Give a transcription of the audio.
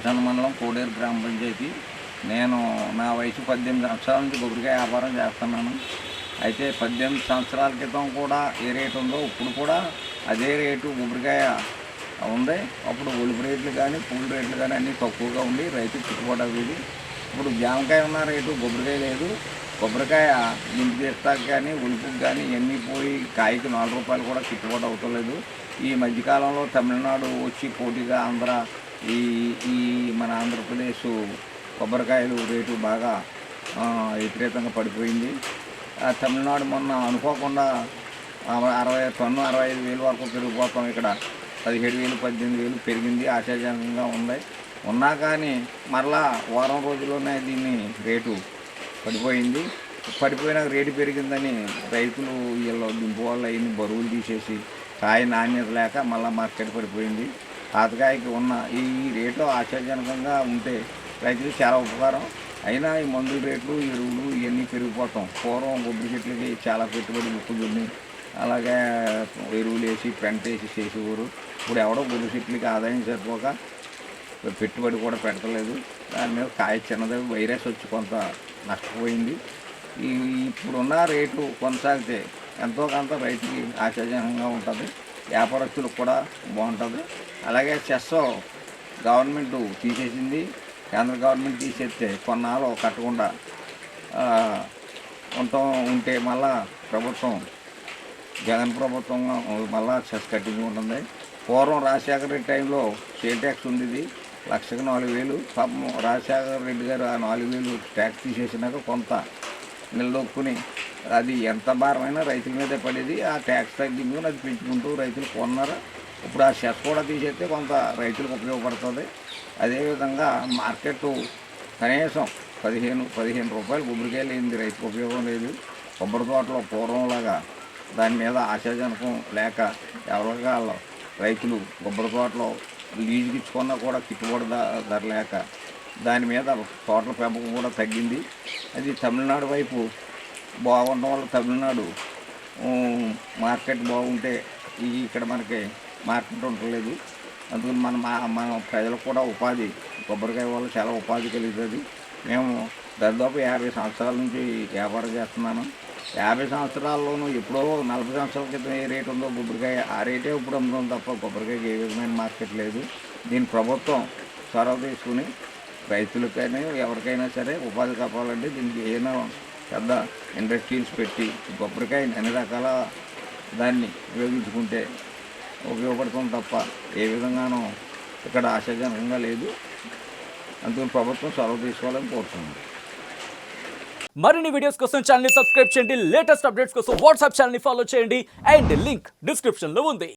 Cotton మండలం కోడేరు గ్రామ పంచాయతీ. నేను నా వయసు 18 సంవత్సరాల నుంచి కొబ్బరికాయ వ్యాపారం చేస్తున్నాను. అయితే 18 సంవత్సరాల క్రితం కూడా ఏ రేటు ఉందో ఇప్పుడు కూడా అదే రేటు కొబ్బరికాయ ఉంది. అప్పుడు ఒలుపు రేట్లు కానీ పూల రేట్లు కానీ అన్నీ తక్కువగా ఉండి రైతు గిట్టుబాటు అయ్యేది. ఇప్పుడు జామకాయ ఉన్న రేటు కొబ్బరికాయ లేదు. కొబ్బరికాయ ఇంటి తీస్తాకి కానీ ఒలుపుకి కానీ ఇవన్నీ పోయి కాయకి 4 రూపాయలు కూడా గిట్టుబాటు అవుతలేదు. ఈ మధ్యకాలంలో తమిళనాడు వచ్చి పోటీగా ఈ ఈ మన ఆంధ్రప్రదేశ్ కొబ్బరికాయలు రేటు బాగా విపరీతంగా పడిపోయింది. తమిళనాడు మొన్న అనుకోకుండా 65,000 వరకు పెరిగిపోతాం. ఇక్కడ 17,000 18,000 పెరిగింది. ఆశాజనకంగా ఉంది. ఉన్నా కానీ మరలా వారం రోజుల్లోనే దీన్ని రేటు పడిపోయింది. పడిపోయినా రేటు పెరిగిందని రైతులు వీళ్ళు దింపు వల్ల ఇన్ని బరువులు తీసేసి కాయ నాణ్యత లేక మళ్ళీ మార్కెట్ పడిపోయింది. పాతకాయకి ఉన్న ఈ రేటు ఆశాజనకంగా ఉంటే రైతులకు చాలా ఉపకారం. అయినా ఈ మందుల రేట్లు ఎరువులు ఇవన్నీ పెరిగిపోతాం. పూర్వం కొబ్బరి చెట్లకి చాలా పెట్టుబడి ముక్కుదుని అలాగే ఎరువులు వేసి పెంట వేసి చేసేవారు. ఇప్పుడు ఎవడో కొబ్బరి చెట్లకి ఆదాయం సరిపోక పెట్టుబడి కూడా పెట్టలేదు. దాని మీద కాయ చిన్నది వైరస్ వచ్చి కొంత నష్టపోయింది. ఇప్పుడున్న రేటు కొనసాగితే ఎంతో కొంత రైతుకి ఆశాజనకంగా ఉంటుంది. వ్యాపారస్తులకు కూడా బాగుంటుంది. అలాగే చెస్ గవర్నమెంట్ తీసేసింది. కేంద్ర గవర్నమెంట్ తీసేస్తే కొన్నాళ్ళు కట్టకుండా ఉంటే మళ్ళా ప్రభుత్వం జగన్ ప్రభుత్వం మళ్ళా చెస్ కట్టించి ఉంటుంది. పూర్వం రాజశేఖర రెడ్డి టైంలో సేల్ ట్యాక్స్ ఉండేది. 1,04,000. పాపం రాజశేఖర రెడ్డి గారు ఆ 4,000 ట్యాక్స్ తీసేసినాక కొంత నిలదొక్కుని అది ఎంత భారమైనా రైతుల మీదే పడేది. ఆ ట్యాక్స్ తగ్గించుకుని అది పెంచుకుంటూ రైతులు కొన్నారు. ఇప్పుడు ఆ సెస్ కూడా తీసేస్తే కొంత రైతులకు ఉపయోగపడుతుంది. అదేవిధంగా మార్కెట్ కనీసం 15 రూపాయలు కొబ్బరికాయలు అయింది. రైతుకు ఉపయోగం లేదు. కొబ్బరి తోటలో పూర్వంలాగా దాని మీద ఆశాజనకం లేక ఎవరికాళ్ళు రైతులు కొబ్బరి తోటలో లీజుకి ఇచ్చుకున్నా కూడా గిట్టుబాటు ధర లేక దాని మీద తోటల పెంపకం కూడా తగ్గింది. అది తమిళనాడు వైపు బాగుండడం వల్ల తమిళనాడు మార్కెట్ బాగుంటే ఇక్కడ మనకి మార్కెట్ ఉండలేదు. అందుకని మన ప్రజలకు కూడా ఉపాధి కొబ్బరికాయ వల్ల చాలా ఉపాధి కలుగుతుంది. మేము దాదాపు 50 సంవత్సరాల నుంచి వ్యాపారం చేస్తున్నాను. 50 సంవత్సరాల్లోనూ ఎప్పుడో 40 సంవత్సరాల క్రితం ఏ రేటు ఉందో కొబ్బరికాయ ఆ రేటే ఇప్పుడు అమ్ముతాం తప్ప కొబ్బరికాయకి ఏ విధమైన మార్కెట్ లేదు. దీని ప్రభుత్వం చొరవ తీసుకుని రైతులకైనా ఎవరికైనా సరే ఉపాధి కావాలంటే దీనికి ఏదైనా పెద్ద ఇండస్ట్రీస్ పెట్టి కొబ్బరికాయ అన్ని రకాల దాన్ని ఉపయోగించుకుంటే ఉపయోగపడుతుంది తప్ప ఏ విధంగానూ ఇక్కడ ఆశాజనకంగా లేదు. అందుకని ప్రభుత్వం చొరవ తీసుకోవాలని కోరుతున్నాను. మరిన్ని వీడియోస్ కోసం ఛానల్ ని సబ్స్క్రైబ్ చేయండి. లేటెస్ట్ అప్డేట్స్ కోసం వాట్సాప్ ఛానల్ ని ఫాలో చేయండి. అండ్ లింక్ డిస్క్రిప్షన్ లో ఉంది.